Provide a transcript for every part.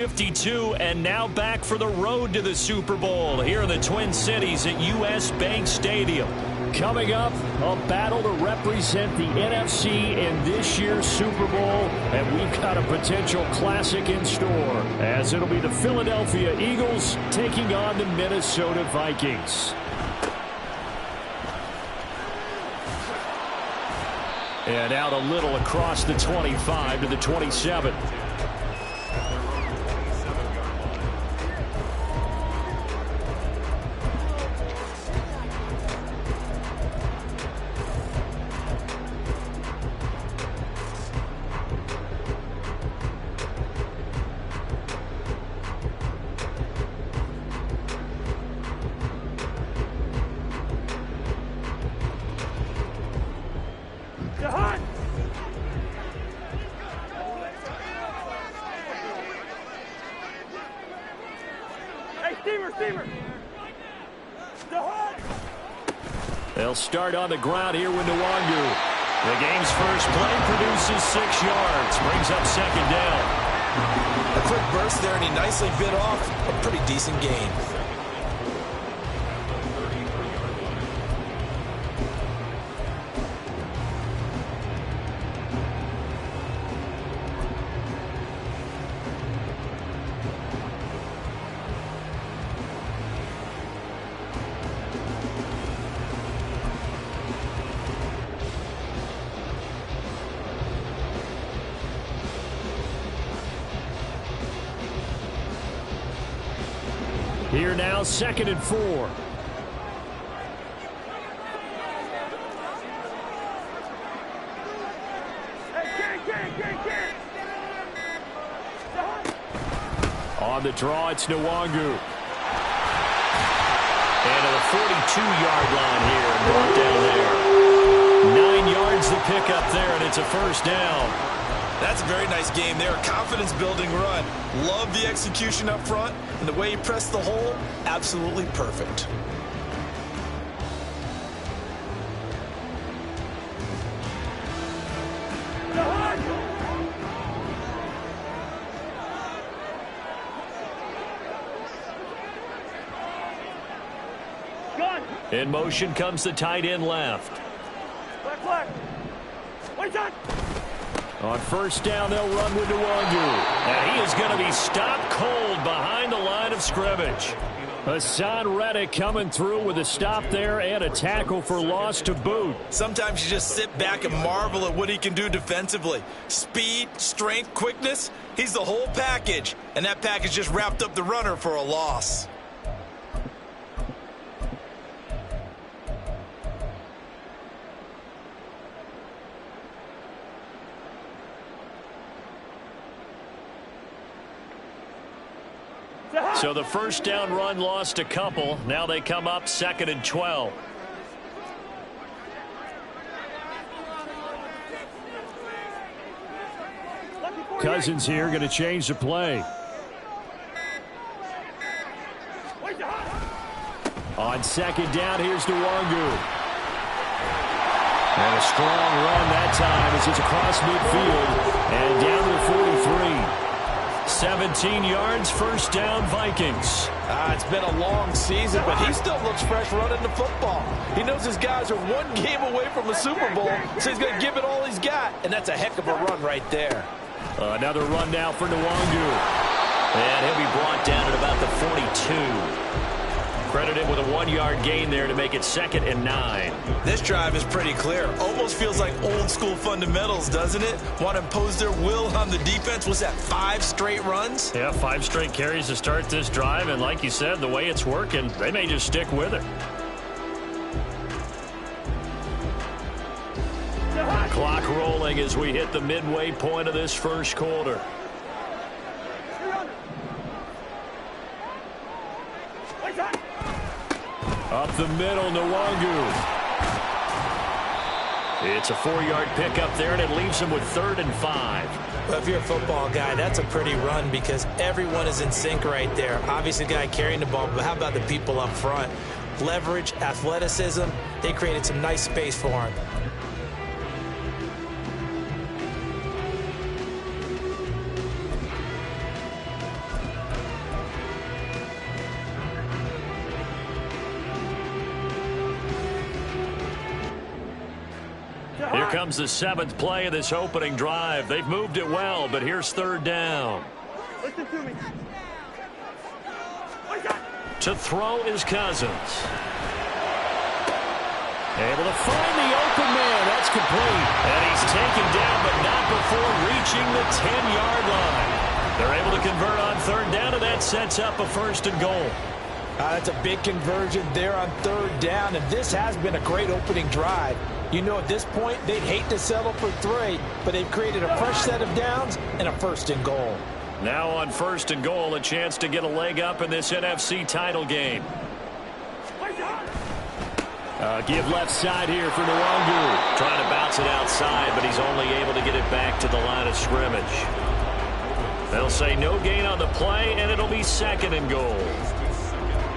52, and now back for the road to the Super Bowl here in the Twin Cities at U.S. Bank Stadium. Coming up, a battle to represent the NFC in this year's Super Bowl, and we've got a potential classic in store, as it'll be the Philadelphia Eagles taking on the Minnesota Vikings. And out a little across the 25 to the 27. They'll start on the ground here with Nwangu. The game's first play produces 6 yards, brings up second down. A quick burst there, and he nicely bit off a pretty decent gain. Here now, 2nd and 4. On the draw, it's Nwangu. And to the 42-yard line here, and brought down there. 9 yards the pickup there, and it's a first down. That's a very nice game there. Confidence-building run. Love the execution up front, and the way he pressed the hole, absolutely perfect. In motion comes the tight end left. On first down, they'll run with Nwangu. And he is going to be stopped cold behind the line of scrimmage. Hassan Reddick coming through with a stop there and a tackle for loss to boot. Sometimes you just sit back and marvel at what he can do defensively. Speed, strength, quickness, he's the whole package. And that package just wrapped up the runner for a loss. So the first down run lost a couple. Now they come up 2nd and 12. Cousins here going to change the play. On 2nd down, here's Nwangu. And a strong run that time as it's across midfield and down to the 43. 17 yards, first down, Vikings. It's been a long season, but he still looks fresh running the football. He knows his guys are one game away from a Super Bowl, so he's going to give it all he's got, and that's a heck of a run right there. Another run now for Nwangu. And he'll be brought down at about the 42. Credited with a 1-yard gain there to make it 2nd and 9. This drive is pretty clear. Almost feels like old school fundamentals, doesn't it? Want to impose their will on the defense. Was that 5 straight runs? Yeah, 5 straight carries to start this drive. And like you said, the way it's working, they may just stick with it. Clock rolling as we hit the midway point of this first quarter. Up the middle, Nwangu. It's a 4-yard pickup there, and it leaves him with 3rd and 5. Well, if you're a football guy, that's a pretty run because everyone is in sync right there. Obviously, the guy carrying the ball, but how about the people up front? Leverage, athleticism, they created some nice space for him. comes the 7th play of this opening drive. They've moved it well, but here's 3rd down. Listen to me. To throw is Cousins. Able to find the open man. That's complete. And he's taken down, but not before reaching the 10-yard line. They're able to convert on 3rd down, and that sets up a 1st and goal. That's a big conversion there on 3rd down, and this has been a great opening drive. You know, at this point, they'd hate to settle for 3, but they've created a fresh set of downs and a 1st and goal. Now on 1st and goal, a chance to get a leg up in this NFC title game. Give left side here for Nwangu. Trying to bounce it outside, but he's only able to get it back to the line of scrimmage. They'll say no gain on the play, and it'll be 2nd and goal.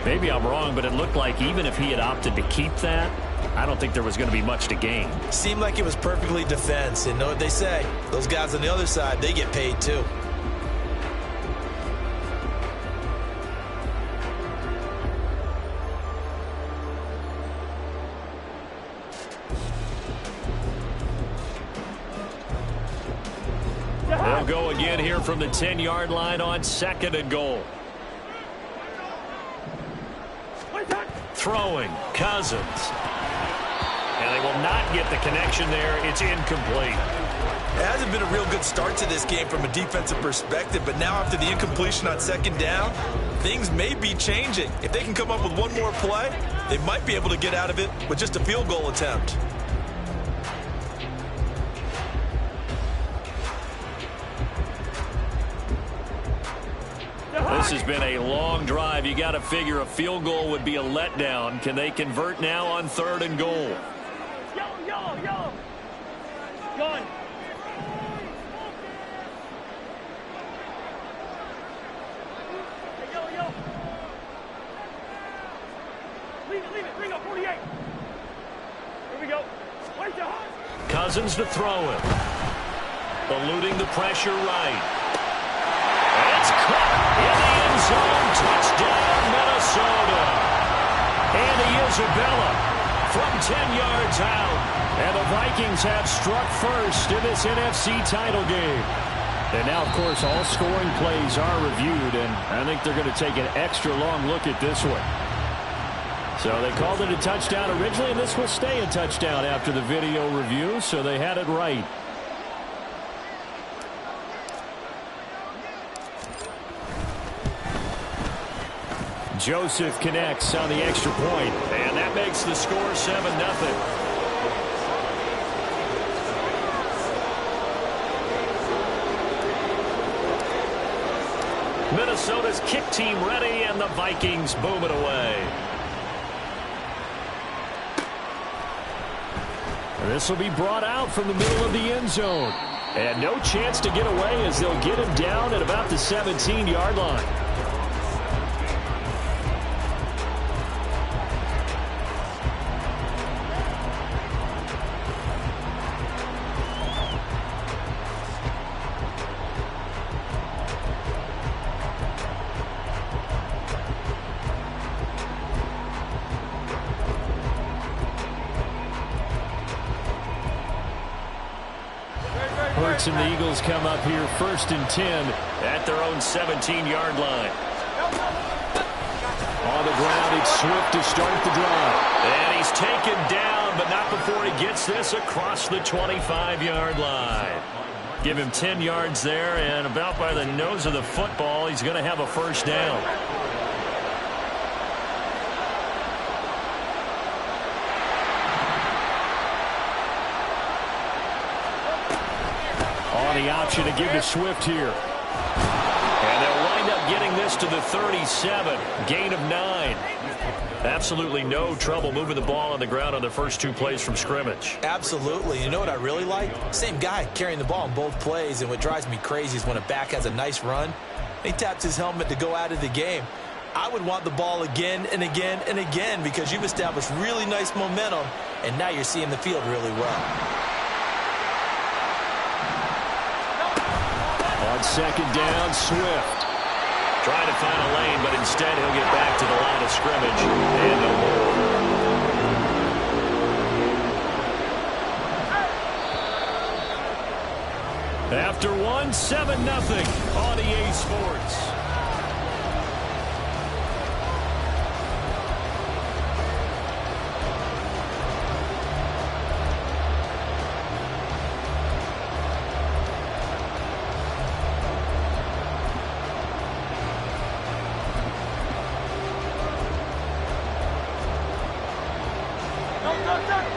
Maybe I'm wrong, but it looked like even if he had opted to keep that, I don't think there was going to be much to gain. Seemed like it was perfectly defense, and know what they say. Those guys on the other side, they get paid too. They'll go again here from the 10-yard line on 2nd and goal. Throwing, Cousins. And they will not get the connection there. It's incomplete. It hasn't been a real good start to this game from a defensive perspective, but now after the incompletion on 2nd down, things may be changing. If they can come up with one more play, they might be able to get out of it with just a field goal attempt. This has been a long drive. You got to figure a field goal would be a letdown. Can they convert now on 3rd and goal? Yo. Gun. Hey, yo. Leave it. Bring up 48. Here we go. Cousins to throw it. Eluding the pressure right. It's caught in the end zone. Touchdown, Minnesota. Andy Isabella from 10 yards out. And the Vikings have struck first in this NFC title game. And now, of course, all scoring plays are reviewed, and I think they're going to take an extra long look at this one. So they called it a touchdown originally, and this will stay a touchdown after the video review, so they had it right. Joseph connects on the extra point, and that makes the score 7-0. Minnesota's kick team ready, and the Vikings boom it away. This will be brought out from the middle of the end zone. And no chance to get away as they'll get him down at about the 17-yard line. Hurts and the Eagles come up here 1st and 10 at their own 17-yard line. On the ground, it's Swift to start the drive. And he's taken down, but not before he gets this across the 25-yard line. Give him 10 yards there, and about by the nose of the football, he's going to have a 1st down. The option to give to Swift here. And they'll wind up getting this to the 37. Gain of 9. Absolutely no trouble moving the ball on the ground on the first 2 plays from scrimmage. Absolutely. You know what I really like? Same guy carrying the ball in both plays, and what drives me crazy is when a back has a nice run, he taps his helmet to go out of the game. I would want the ball again and again and again because you've established really nice momentum, and now you're seeing the field really well. On 2nd down, Swift. Trying to find a lane, but instead he'll get back to the line of scrimmage. And no more. After one, 7-0 on EA Sports.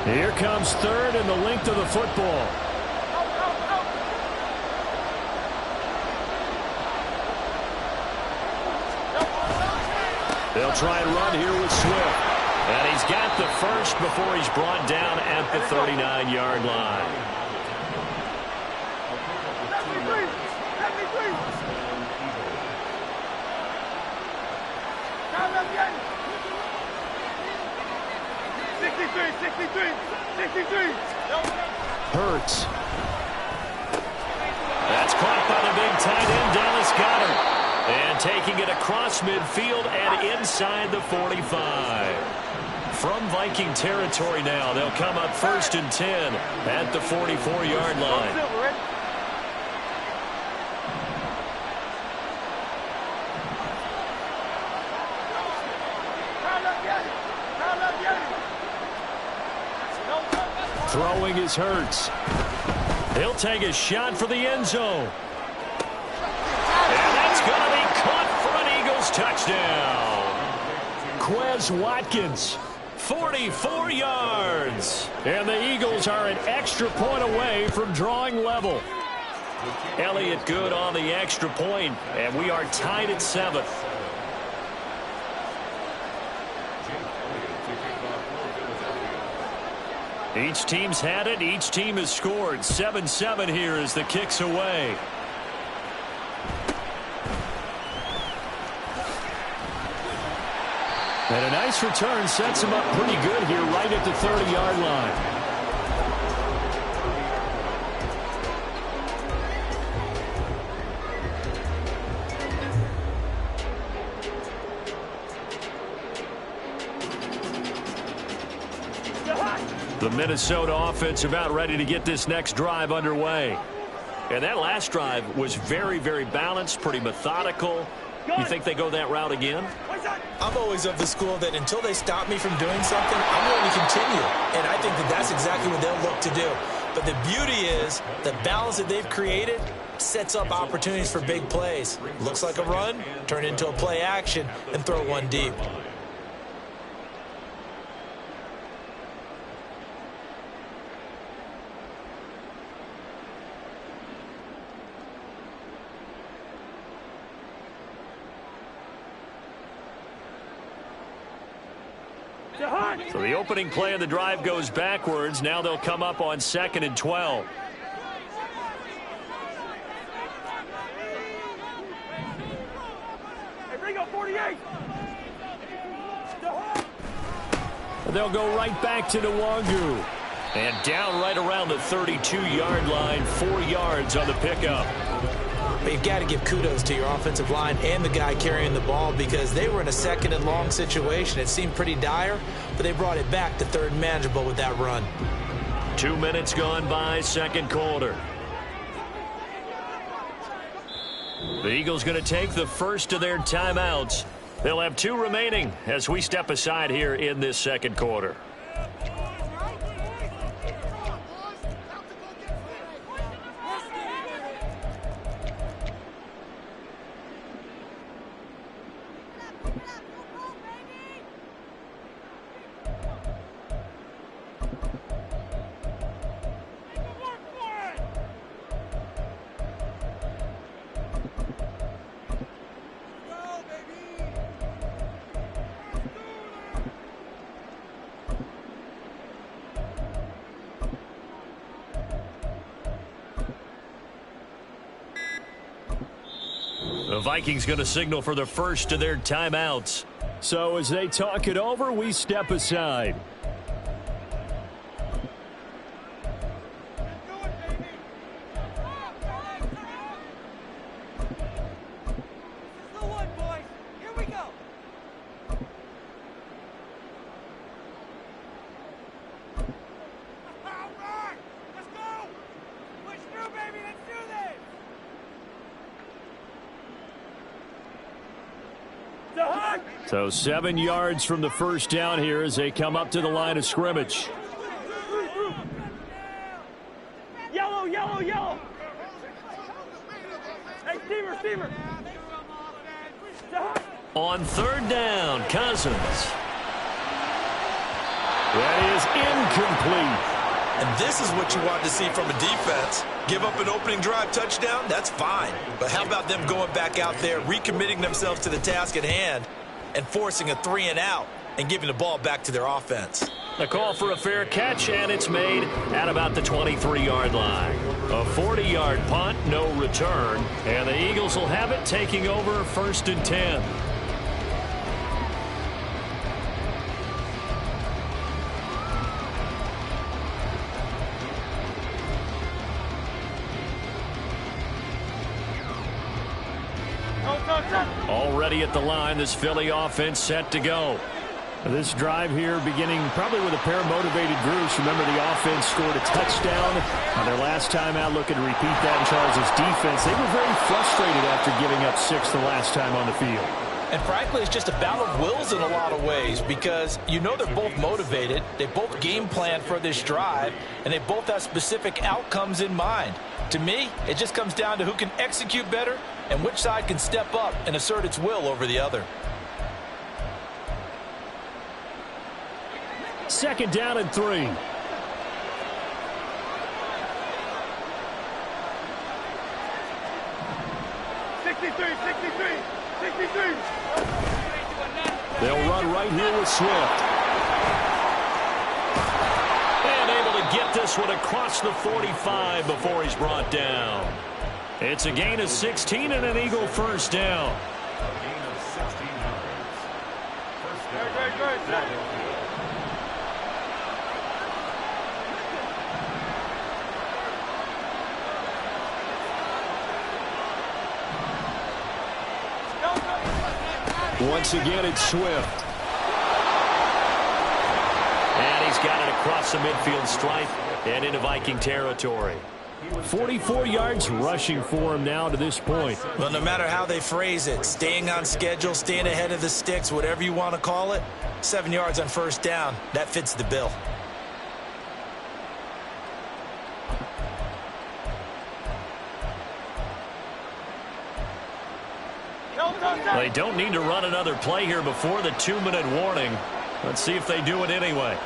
Here comes third and the length of the football. They'll try and run here with Swift. And he's got the first before he's brought down at the 39-yard line. Hurts. That's caught by the big tight end, Dallas Goedert. And taking it across midfield and inside the 45. From Viking territory now, they'll come up 1st and 10 at the 44-yard line. Throwing is Hurts. He'll take a shot for the end zone. And that's going to be caught for an Eagles touchdown. Quez Watkins, 44 yards. And the Eagles are an extra point away from drawing level. Elliott good on the extra point, and we are tied at 7th. Each team's had it. Each team has scored. 7-7 here as the kick's away. And a nice return sets him up pretty good here right at the 30-yard line. The Minnesota offense about ready to get this next drive underway. And that last drive was very, very balanced, pretty methodical. You think they go that route again? I'm always of the school that until they stop me from doing something, I'm going to continue. And I think that that's exactly what they'll look to do. But the beauty is the balance that they've created sets up opportunities for big plays. Looks like a run, turn into a play action, and throw one deep. So the opening play of the drive goes backwards. Now they'll come up on 2nd and 12. Hey, bring up 48. They'll go right back to Nwangu. And down right around the 32-yard line, 4 yards on the pickup. But you've got to give kudos to your offensive line and the guy carrying the ball because they were in a 2nd and long situation. It seemed pretty dire, but they brought it back to 3rd and manageable with that run. 2 minutes gone by, 2nd quarter. The Eagles going to take the first of their timeouts. They'll have 2 remaining as we step aside here in this 2nd quarter. The Vikings going to signal for the first of their timeouts. So as they talk it over, we step aside. All right, let's go. Push through, baby. Let's do this. So 7 yards from the first down here as they come up to the line of scrimmage. Yellow, yellow, yellow. Hey, Steamer. On third down, Cousins. That is incomplete. And this is what you want to see from a defense. Give up an opening drive touchdown, that's fine. But how about them going back out there, recommitting themselves to the task at hand, and forcing a 3 and out and giving the ball back to their offense. The call for a fair catch, and it's made at about the 23-yard line. A 40-yard punt, no return, and the Eagles will have it, taking over 1st and 10. Already at the line, this Philly offense set to go. This drive here beginning probably with a pair of motivated groups. Remember, the offense scored a touchdown on their last time out. Looking to repeat that in Charles' defense. They were very frustrated after giving up 6 the last time on the field. And frankly, it's just a battle of wills in a lot of ways because you know they're both motivated. They both game plan for this drive, and they both have specific outcomes in mind. To me, it just comes down to who can execute better and which side can step up and assert its will over the other. 2nd down and 3. They'll run right here with Swift. And able to get this one across the 45 before he's brought down. It's a gain of 16 and an Eagle 1st down. Once again, it's Swift. And he's got it across the midfield stripe and into Viking territory. 44 yards rushing for him now to this point. Well, no matter how they phrase it, staying on schedule, staying ahead of the sticks, whatever you want to call it, 7 yards on 1st down, that fits the bill. They don't need to run another play here before the 2-minute warning. Let's see if they do it anyway.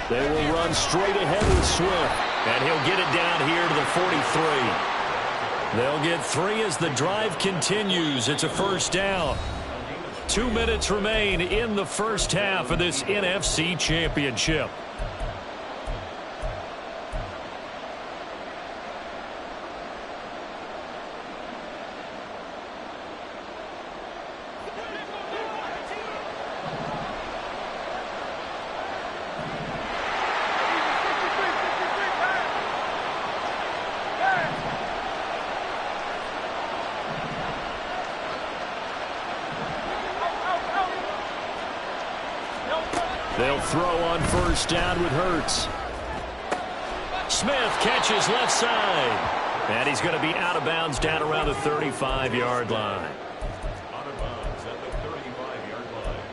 They will run straight ahead with Swift, and he'll get it down here to the 43. They'll get 3 as the drive continues. It's a 1st down. 2 minutes remain in the first half of this NFC Championship. They'll throw on 1st down with Hurts. Smith catches left side. And he's going to be out of bounds down around the 35-yard line. Out of bounds at the 35-yard line.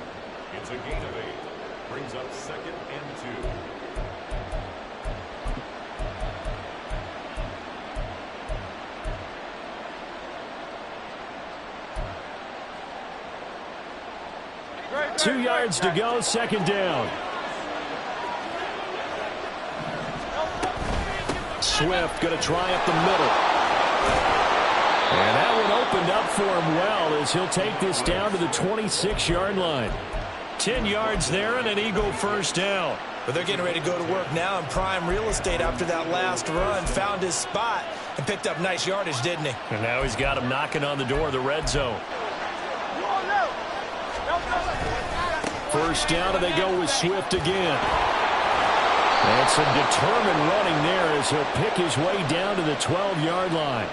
It's a gain of 8. Brings up 2nd and 2. Two yards to go, 2nd down. Swift going to try up the middle. And that one opened up for him well as he'll take this down to the 26-yard line. 10 yards there and an Eagle 1st down. But they're getting ready to go to work now in prime real estate after that last run. Found his spot and picked up nice yardage, didn't he? And now he's got him knocking on the door of the red zone. 1st down, and they go with Swift again. And some determined running there as he'll pick his way down to the 12-yard line.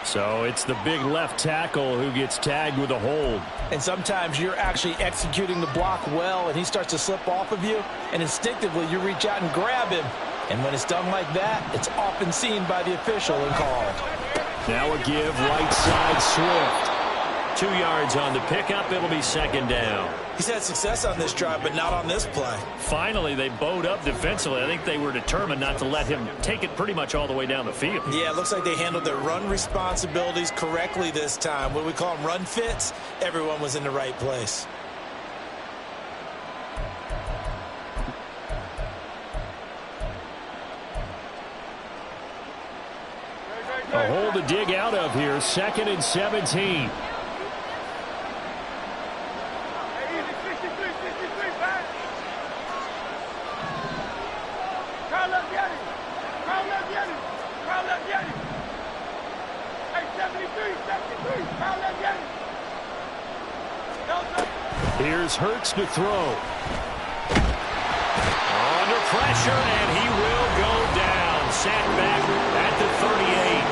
So it's the big left tackle who gets tagged with a hold. And sometimes you're actually executing the block well, and he starts to slip off of you, and instinctively you reach out and grab him. And when it's done like that, it's often seen by the official and called. Now a give right side Swift. 2 yards on the pickup. It'll be second down. He's had success on this drive, but not on this play. Finally, they bowed up defensively. I think they were determined not to let him take it pretty much all the way down the field. Yeah, it looks like they handled their run responsibilities correctly this time. What we call them run fits, everyone was in the right place. A hole to dig out of here. 2nd and 17. Here's Hurts to throw. Under pressure, and he will go down. Sacked back at the 38.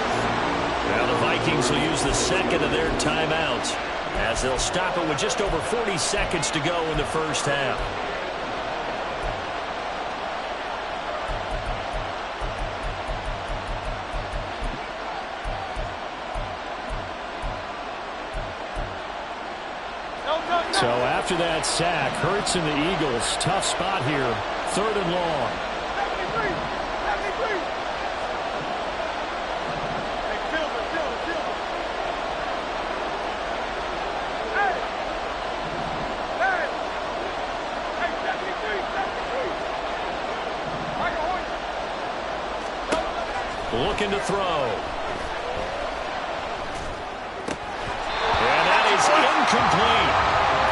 Now the Vikings will use the second of their timeouts as they'll stop it with just over 40 seconds to go in the first half. So after that sack, Hurts and the Eagles, tough spot here. 3rd and long. Looking to throw. And that is incomplete.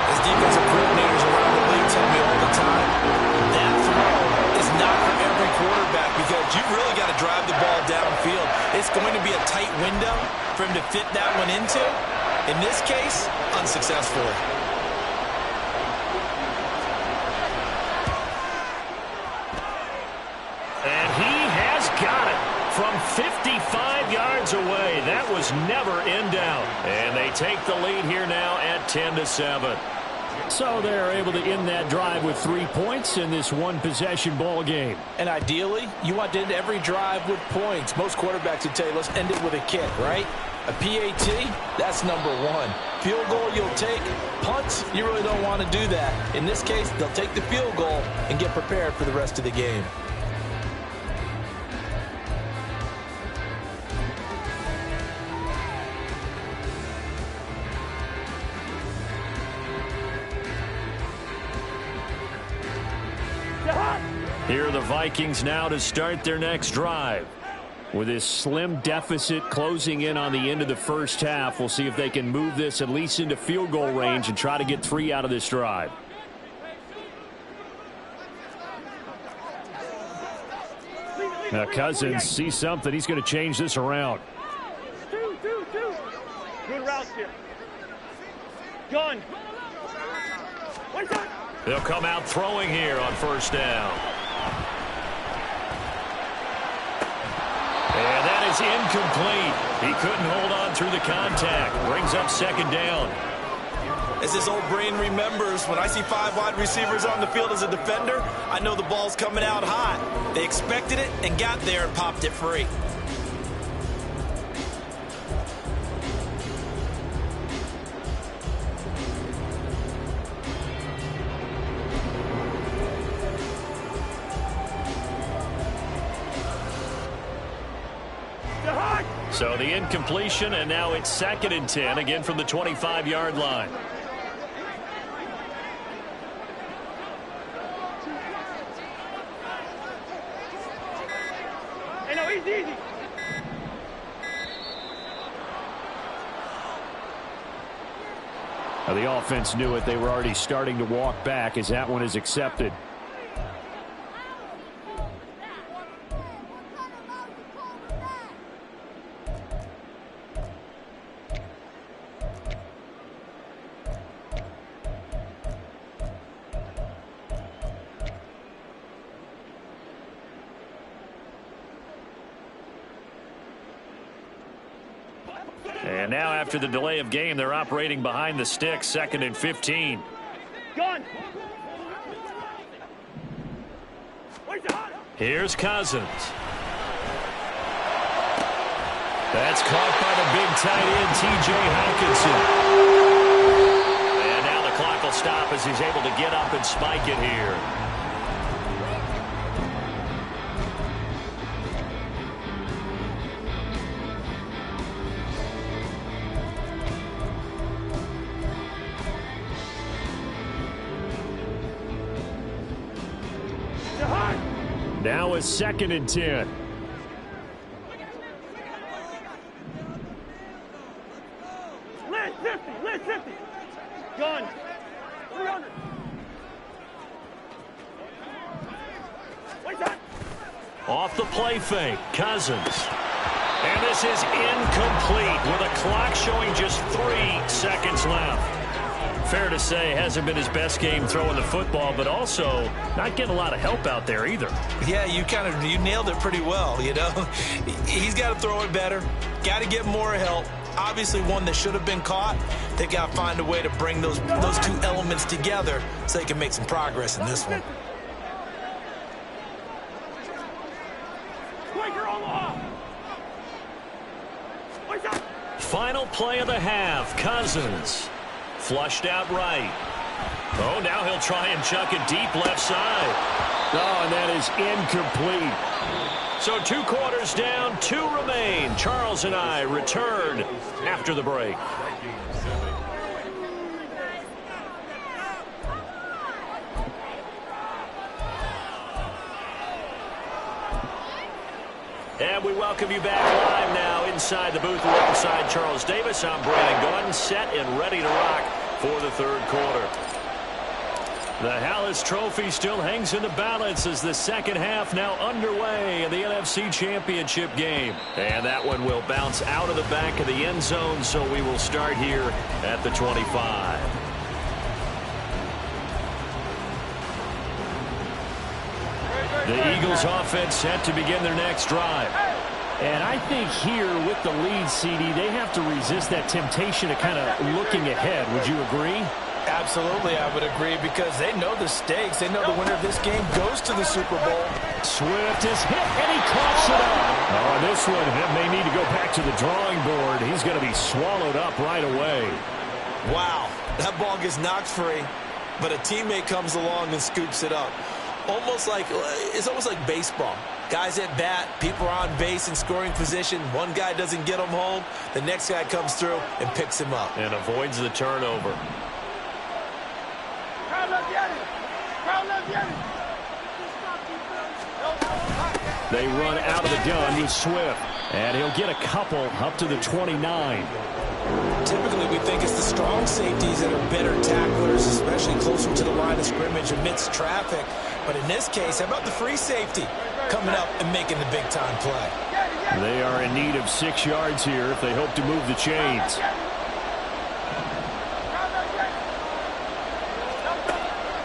As defensive coordinators around the league tell me all the time, that throw is not for every quarterback because you really got to drive the ball downfield. It's going to be a tight window for him to fit that one into. In this case, unsuccessful. And he has got it from 55 yards away. That was never in doubt. And they take the lead here now at 10-7. So they're able to end that drive with 3 points in this one-possession ball game. And ideally, you want to end every drive with points. Most quarterbacks would tell you, let's end it with a kick, right? A PAT, that's number 1. Field goal you'll take. Punts, you really don't want to do that. In this case, they'll take the field goal and get prepared for the rest of the game. Here are the Vikings now to start their next drive. With this slim deficit closing in on the end of the first half, we'll see if they can move this at least into field goal range and try to get 3 out of this drive. Now Cousins sees something. He's going to change this around. Two. Good route here. Gun. They'll come out throwing here on first down. And that is incomplete. He couldn't hold on through the contact. Brings up second down. As his old brain remembers, when I see 5 wide receivers on the field as a defender, I know the ball's coming out hot. They expected it and got there and popped it free. So the incompletion, and now it's 2nd and 10, again from the 25-yard line. Hey, no, easy. Now the offense knew it. They were already starting to walk back as that one is accepted. And now after the delay of game, they're operating behind the sticks, 2nd and 15. Gun. Here's Cousins. That's caught by the big tight end, T.J. Hawkinson. stop as he's able to get up and spike it here. Now is 2nd and 10. Lid 50. Gun. 300. Wait, that. Off the play fake, Cousins. And this is incomplete with a clock showing just 3 seconds left. Fair to say, hasn't been his best game throwing the football, but also not getting a lot of help out there either. Yeah, you nailed it pretty well, you know. He's got to throw it better, got to get more help. Obviously one that should have been caught. They got to find a way to bring those two elements together so they can make some progress in this one. Final play of the half, Cousins. Flushed out right. Oh, now he'll try and chuck it deep left side. Oh, and that is incomplete. So 2 quarters down, 2 remain. Charles and I return after the break. And we welcome you back live now inside the booth alongside Charles Davis. I'm Brandon Gordon, set and ready to rock for the 3rd quarter. The Hallis Trophy still hangs in the balance as the 2nd half now underway in the NFC Championship game. And that one will bounce out of the back of the end zone, so we will start here at the 25. The Eagles offense set to begin their next drive. And I think here with the lead, CD, they have to resist that temptation of kind of looking ahead. Would you agree? Absolutely, I would agree, because they know the stakes. They know the winner of this game goes to the Super Bowl. Swift is hit, and he coughs it up. Oh, this one may need to go back to the drawing board. He's going to be swallowed up right away. Wow, that ball gets knocked free, but a teammate comes along and scoops it up. It's almost like baseball. Guys at bat, people are on base in scoring position. One guy doesn't get him home. The next guy comes through and picks him up. And avoids the turnover. They run out of the gun with Swift. And he'll get a couple up to the 29. Typically, we think it's the strong safeties that are better tacklers, especially closer to the line of scrimmage amidst traffic. But in this case, how about the free safety coming up and making the big-time play? They are in need of 6 yards here if they hope to move the chains.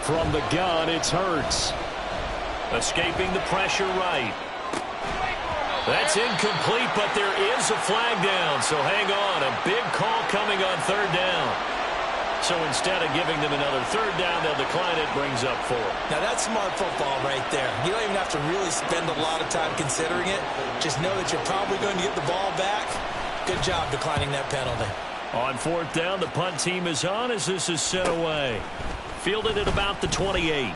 From the gun, it's Hurts. Escaping the pressure right. That's incomplete, but there is a flag down, so hang on. A big call coming on 3rd down. So instead of giving them another 3rd down, they'll decline it, brings up 4. Now that's smart football right there. You don't even have to really spend a lot of time considering it. Just know that you're probably going to get the ball back. Good job declining that penalty. On 4th down, the punt team is on as this is sent away. Fielded at about the 28.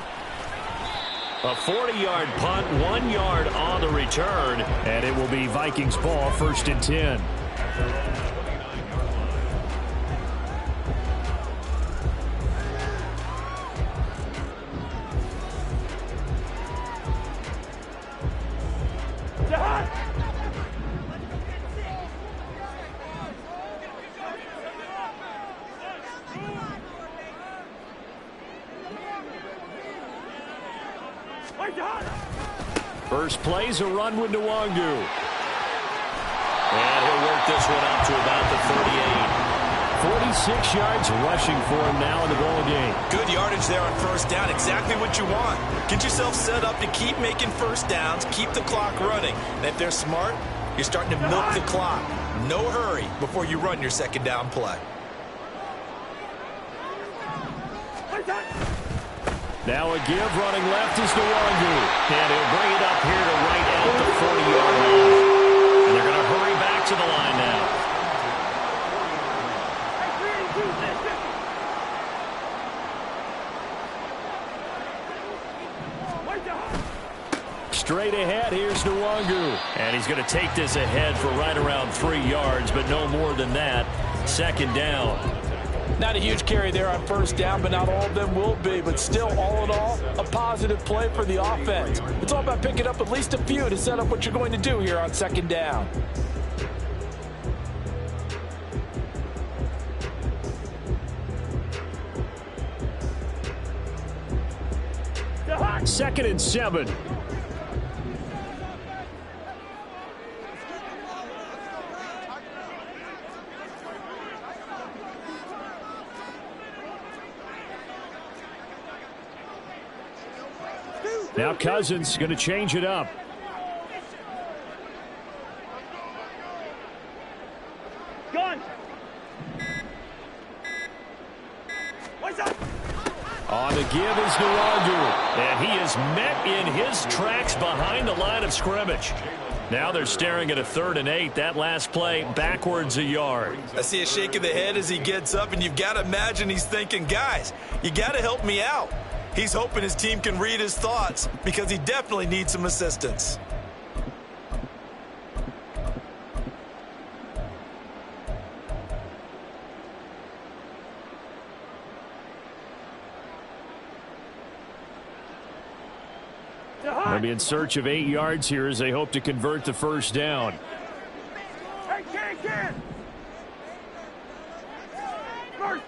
A 40-yard punt, 1 yard on the return, and it will be Vikings ball, 1st and 10. First play's a run with Nwangu. And he'll work this one up to about the 38. 46 yards rushing for him now in the ball game. Good yardage there on 1st down. Exactly what you want. Get yourself set up to keep making 1st downs, keep the clock running. And if they're smart, you're starting to milk the clock. No hurry before you run your 2nd down play. Now a give running left is Nwangu. And he'll bring it up here to right out the 40-yard line. And they're going to hurry back to the line now. straight ahead. Here's Nwangu. And he's going to take this ahead for right around 3 yards, but no more than that. Second down. Not a huge carry there on first down, but not all of them will be. But still, all in all, a positive play for the offense. It's all about picking up at least a few to set up what you're going to do here on second down. Second and 7. Now Cousins going to change it up. Gun. What's up? On the give is Nwangu. And he is met in his tracks behind the line of scrimmage. Now they're staring at a 3rd and 8. That last play backwards a yard. I see a shake of the head as he gets up, and you've got to imagine he's thinking, guys, you got to help me out. He's hoping his team can read his thoughts because he definitely needs some assistance. They'll be in search of 8 yards here as they hope to convert the first down. Hey, can. First.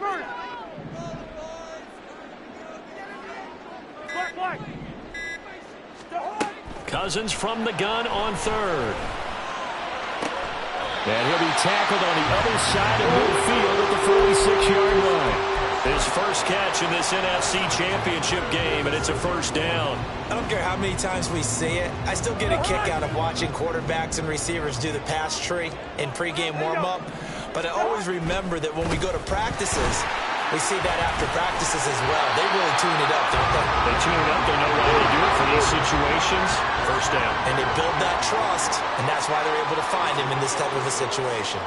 Black. Cousins from the gun on 3rd. And he'll be tackled on the other side of midfield at the 46-yard line. His first catch in this NFC Championship game, and it's a first down. I don't care how many times we see it. I still get a kick out of watching quarterbacks and receivers do the pass tree in pregame warm-up. But I always remember that when we go to practices, we see that after practices as well. They really tune it up, don't they? They tune it up. They know why they do it for these situations. First down. And they build that trust, and that's why they're able to find him in this type of a situation.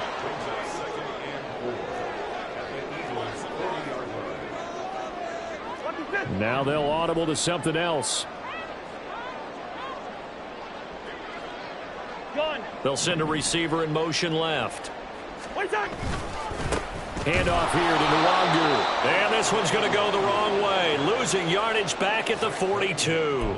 Now they'll audible to something else. Gun. They'll send a receiver in motion left. What's up? Handoff here to Nwangu. And this one's going to go the wrong way. Losing yardage back at the 42.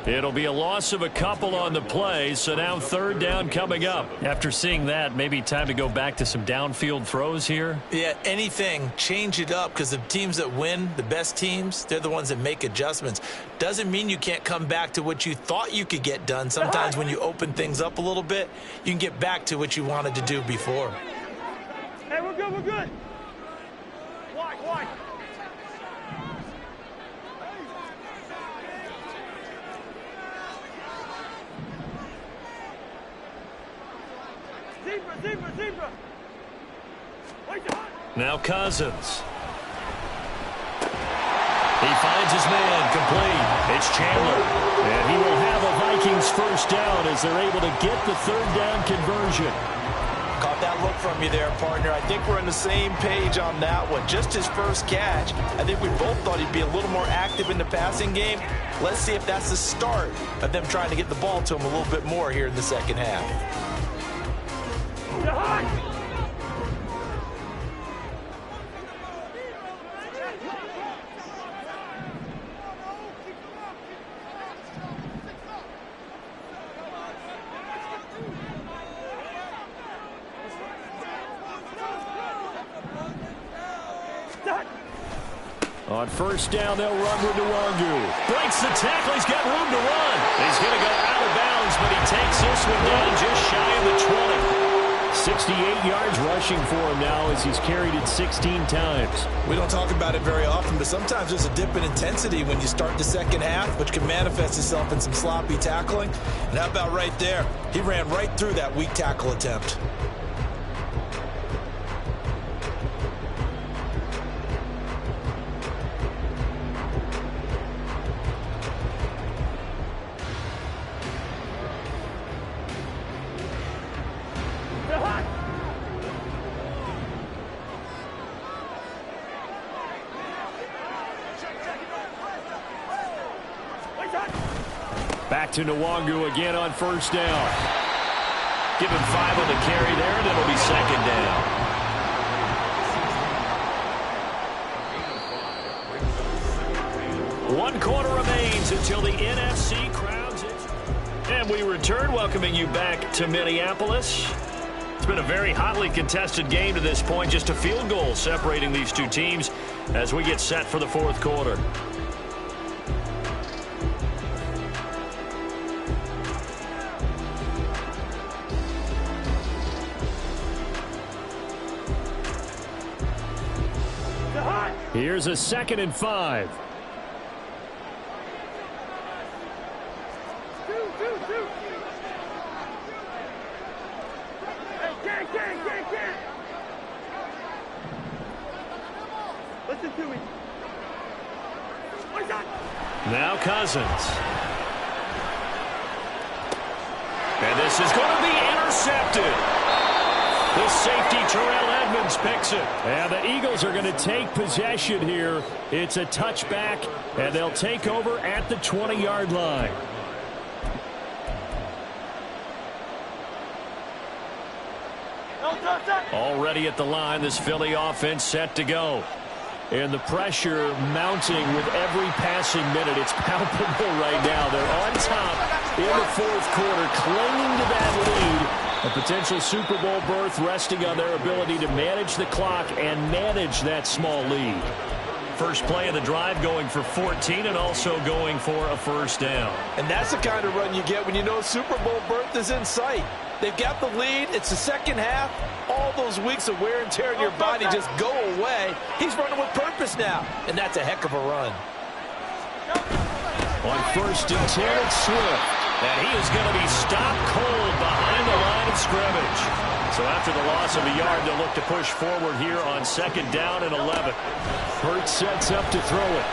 It'll be a loss of a couple on the play, so now 3rd down coming up. After seeing that, maybe time to go back to some downfield throws here. Yeah, anything. Change it up because the teams that win, the best teams, they're the ones that make adjustments. Doesn't mean you can't come back to what you thought you could get done. Sometimes when you open things up a little bit, you can get back to what you wanted to do before. Hey, we're good. Why? Zebra. Now Cousins. He finds his man complete. It's Chandler. And he will have a Vikings first down as they're able to get the 3rd down conversion. Caught that look from you there, partner. I think we're on the same page on that one. Just his first catch. I think we both thought he'd be a little more active in the passing game. Let's see if that's the start of them trying to get the ball to him a little bit more here in the second half. On first down, they'll run with Nwangu. Breaks the tackle. He's got room to run. He's going to go out of bounds, but he takes this one down just shy of the 20. 68 yards rushing for him now as he's carried it 16 times. We don't talk about it very often, but sometimes there's a dip in intensity when you start the second half, which can manifest itself in some sloppy tackling. And how about right there? He ran right through that weak tackle attempt. Back back to Nwangu again on first down. Give him 5 on the carry there, and it'll be second down. One quarter remains until the NFC crowns it. And we return, welcoming you back to Minneapolis. It's been a very hotly contested game to this point. Just a field goal separating these two teams as we get set for the fourth quarter. Here's a 2nd and 5. Listen to me. Now Cousins. And this is going to be intercepted. The safety, Terrell Edmonds, picks it. And the Eagles are going to take possession here. It's a touchback, and they'll take over at the 20-yard line. Already at the line, this Philly offense set to go. And the pressure mounting with every passing minute. It's palpable right now. They're on top in the fourth quarter, clinging to that lead. A potential Super Bowl berth resting on their ability to manage the clock and manage that small lead. First play of the drive going for 14 and also going for a first down. And that's the kind of run you get when you know Super Bowl berth is in sight. They've got the lead. It's the second half. All those weeks of wear and tear in your body just go away. He's running with purpose now, and that's a heck of a run. On 1st and 10, it's Swift. And he is going to be stopped cold behind the line of scrimmage. So after the loss of a yard, they'll look to push forward here on 2nd down and 11. Hurts sets up to throw it.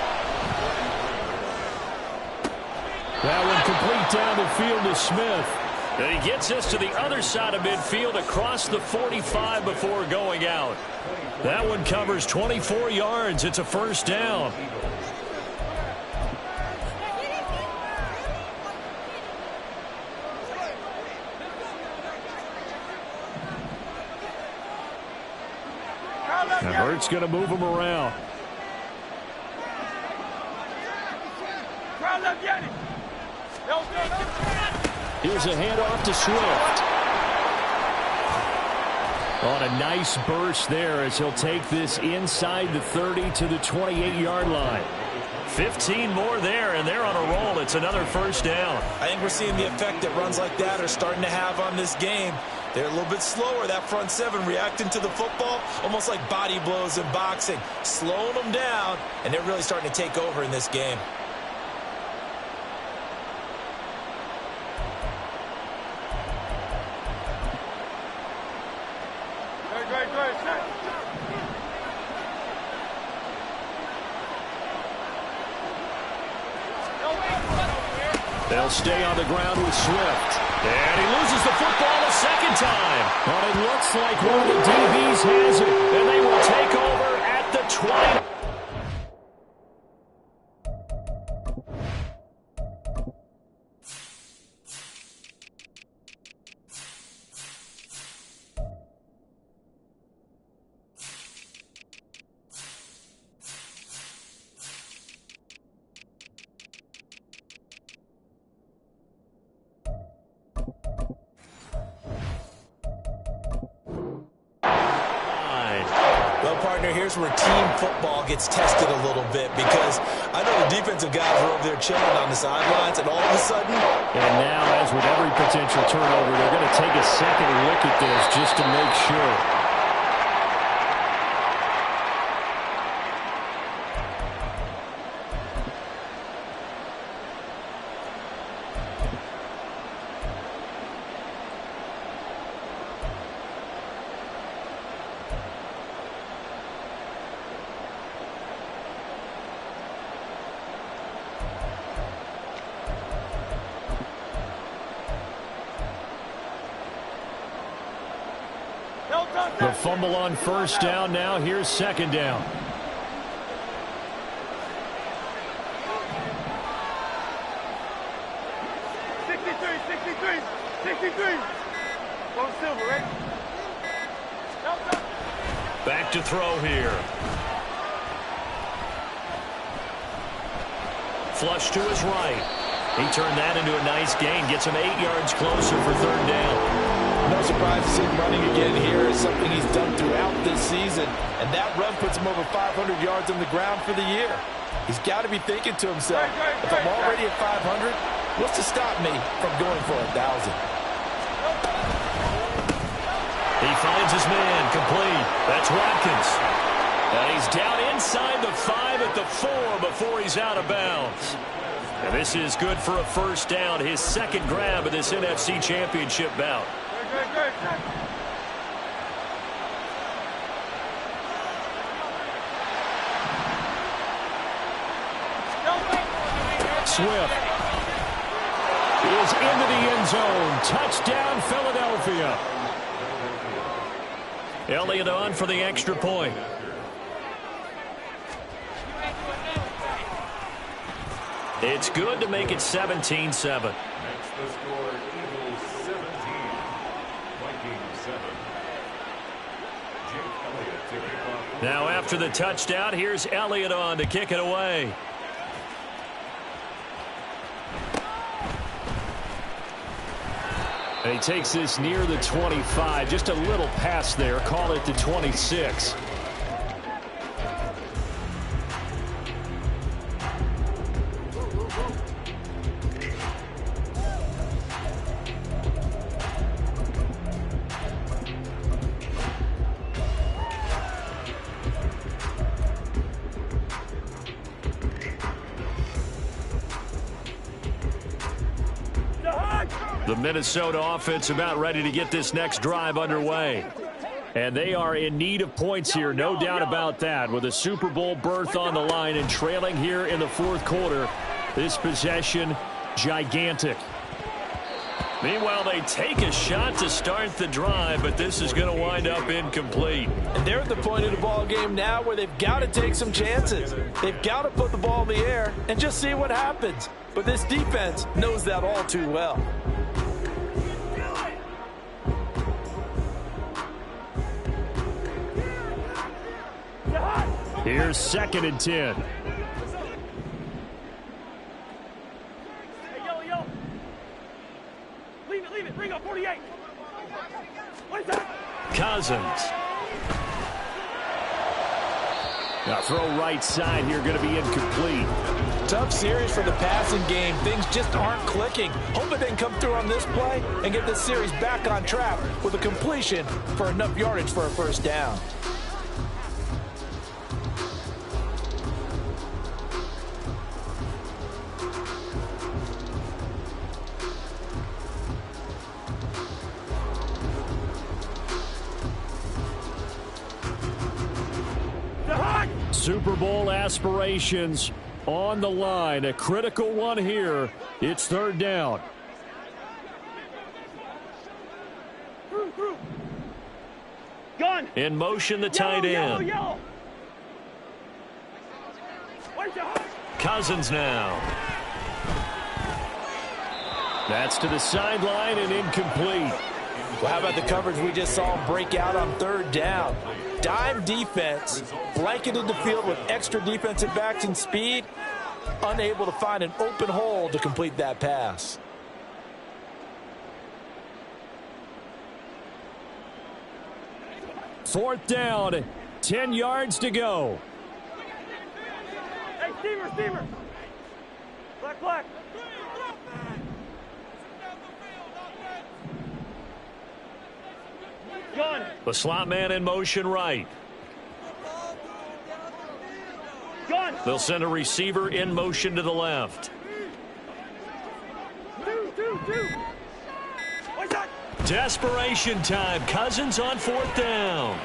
That one complete down the field to Smith. And he gets us to the other side of midfield across the 45 before going out. That one covers 24 yards. It's a first down. And Hurts going to move him around. Here's a handoff to Swift. On a nice burst there as he'll take this inside the 30 to the 28-yard line. 15 more there, and they're on a roll. It's another first down. I think we're seeing the effect that runs like that are starting to have on this game. They're a little bit slower, that front seven, reacting to the football, almost like body blows in boxing, slowing them down, and they're really starting to take over in this game. They'll stay on the ground with Swift. And he loses the football a second time. But it looks like one of the DBs has it. And they will take over at the 20. Here's where team football gets tested a little bit, because I know the defensive guys are over there chilling on the sidelines, and all of a sudden... And now, as with every potential turnover, they're going to take a second look at this just to make sure. The fumble on first down. Now here's second down. 63. Go silver, right? Back to throw here. Flush to his right. He turned that into a nice gain. Gets him 8 yards closer for third down. No surprise to see him running again here. It's something he's done throughout this season. And that run puts him over 500 yards on the ground for the year. He's got to be thinking to himself, if I'm already at 500, what's to stop me from going for 1,000? He finds his man, complete. That's Watkins. And he's down inside the 5 at the 4 before he's out of bounds. And this is good for a first down, his second grab of this NFC Championship bout. Swift is into the end zone. Touchdown, Philadelphia. Elliott on for the extra point. It's good to make it 17-7. Next, the score, Eagles 17, Vikings 7. Jake Elliott to kick off. Now after the touchdown, here's Elliott on to kick it away. And he takes this near the 25, just a little past there, call it the 26. The Minnesota offense about ready to get this next drive underway. And they are in need of points here, no doubt about that. With a Super Bowl berth on the line and trailing here in the fourth quarter, this possession gigantic. Meanwhile, they take a shot to start the drive, but this is going to wind up incomplete. And they're at the point of the ball game now where they've got to take some chances. They've got to put the ball in the air and just see what happens. But this defense knows that all too well. Here's 2nd and 10. Hey, yo. Leave it. Bring up 48. What is that? Cousins. Now throw right side here, going to be incomplete. Tough series for the passing game. Things just aren't clicking. Hope they can come through on this play and get this series back on track with a completion for enough yardage for a first down. Super Bowl aspirations on the line. A critical one here. It's third down. Gun. In motion, the tight end. Yellow. Cousins now. That's to the sideline and incomplete. Well, how about the coverage we just saw him break out on third down? Dime defense, blanketed the field with extra defensive backs and speed, unable to find an open hole to complete that pass. Fourth down, 10 yards to go. Hey, steamer. Black. Gun. The slot man in motion right. Gun. They'll send a receiver in motion to the left. Two. What's that? Desperation time. Cousins on fourth down.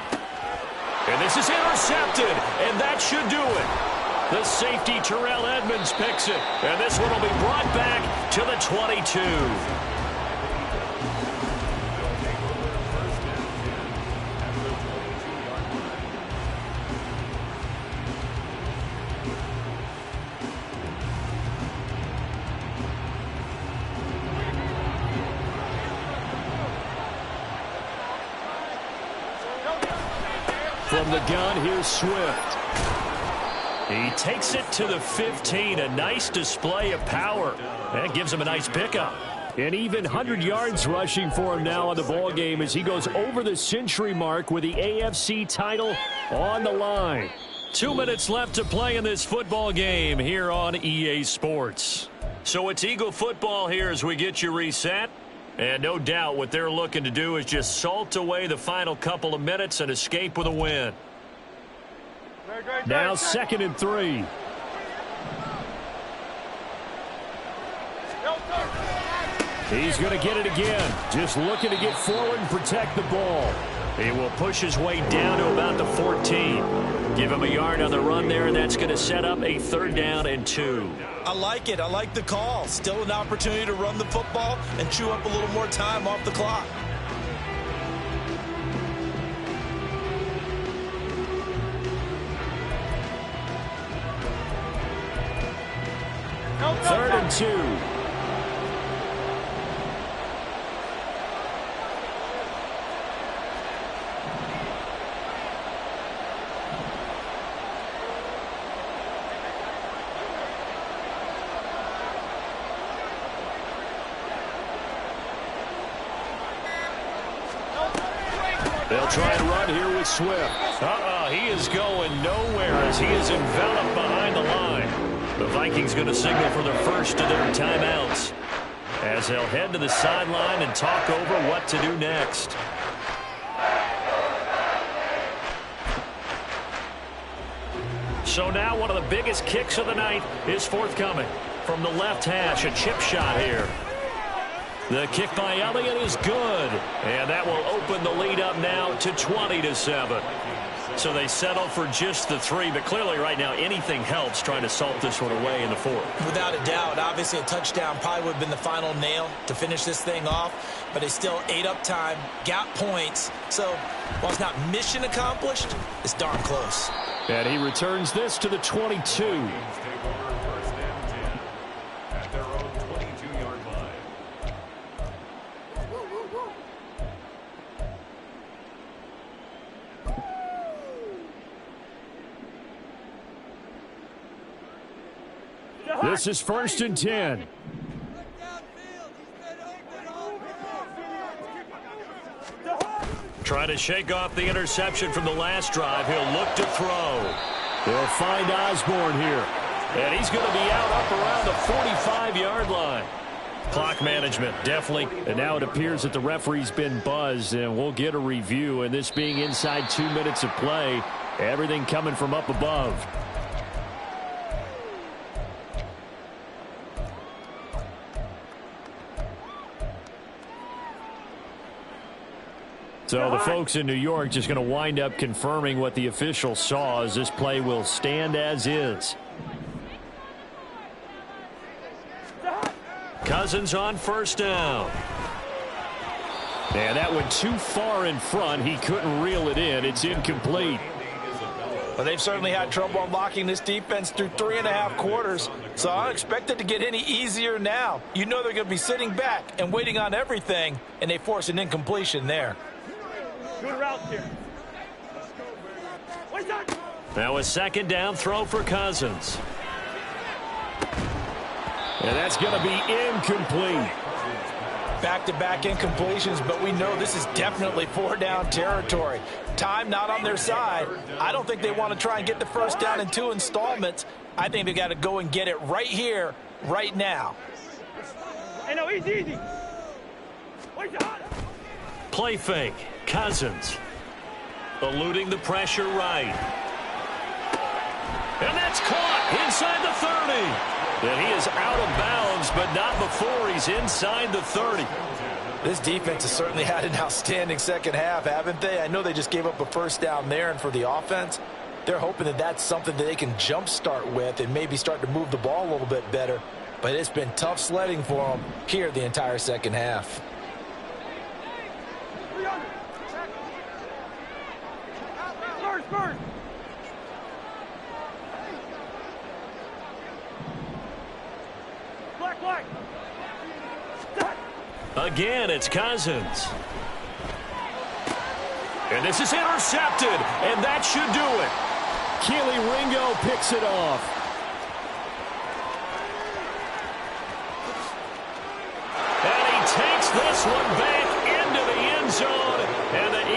And this is intercepted, and that should do it. The safety, Terrell Edmonds, picks it. And this one will be brought back to the 22. From the gun, here's Swift. He takes it to the 15. A nice display of power. That gives him a nice pickup. And even 100 yards rushing for him now on the ball game as he goes over the century mark with the AFC title on the line. 2 minutes left to play in this football game here on EA Sports. So it's Eagle football here as we get you reset. And no doubt what they're looking to do is just salt away the final couple of minutes and escape with a win. Now 2nd and 3. He's going to get it again. Just looking to get forward and protect the ball. He will push his way down to about the 14. Give him a yard on the run there, and that's going to set up a 3rd down and 2. I like it. I like the call. Still an opportunity to run the football and chew up a little more time off the clock. Third and 2. They'll try and run here with Swift. He is going nowhere as he is enveloped behind the line. The Vikings going to signal for the first of their timeouts as they'll head to the sideline and talk over what to do next. So now one of the biggest kicks of the night is forthcoming. From the left hash, a chip shot here. The kick by Elliott is good, and that will open the lead up now to 20-7. So they settle for just the 3, but clearly right now anything helps trying to salt this one away in the 4th. Without a doubt, obviously a touchdown probably would have been the final nail to finish this thing off, but they still ate up time, got points. So while it's not mission accomplished, it's darn close. And he returns this to the 22. This is 1st and 10. Trying to shake off the interception from the last drive. He'll look to throw. They'll find Osborne here. And he's going to be out up around the 45-yard line. Clock management, definitely. And now it appears that the referee's been buzzed, and we'll get a review. And this being inside 2 minutes of play, everything coming from up above. So the folks in New York just going to wind up confirming what the official saw as this play will stand as is. Cousins on 1st down. And that went too far in front. He couldn't reel it in. It's incomplete. Well, they've certainly had trouble unlocking this defense through 3.5 quarters, so I don't expect it to get any easier now. You know they're going to be sitting back and waiting on everything, and they force an incompletion there. Good route here. Now a 2nd down throw for Cousins. And that's going to be incomplete. Back-to-back incompletions, but we know this is definitely 4-down territory. Time not on their side. I don't think they want to try and get the 1st down in 2 installments. I think they got to go and get it right here, right now. Hey, no, easy. Play fake. Cousins eluding the pressure right. And that's caught inside the 30. And he is out of bounds, but not before he's inside the 30. This defense has certainly had an outstanding second half, haven't they? I know they just gave up a 1st down there, and for the offense, they're hoping that that's something that they can jumpstart with and maybe start to move the ball a little bit better. But it's been tough sledding for them here the entire second half. Again, it's Cousins. And this is intercepted, and that should do it. Keely Ringo picks it off. And he takes this one back into the end zone. And the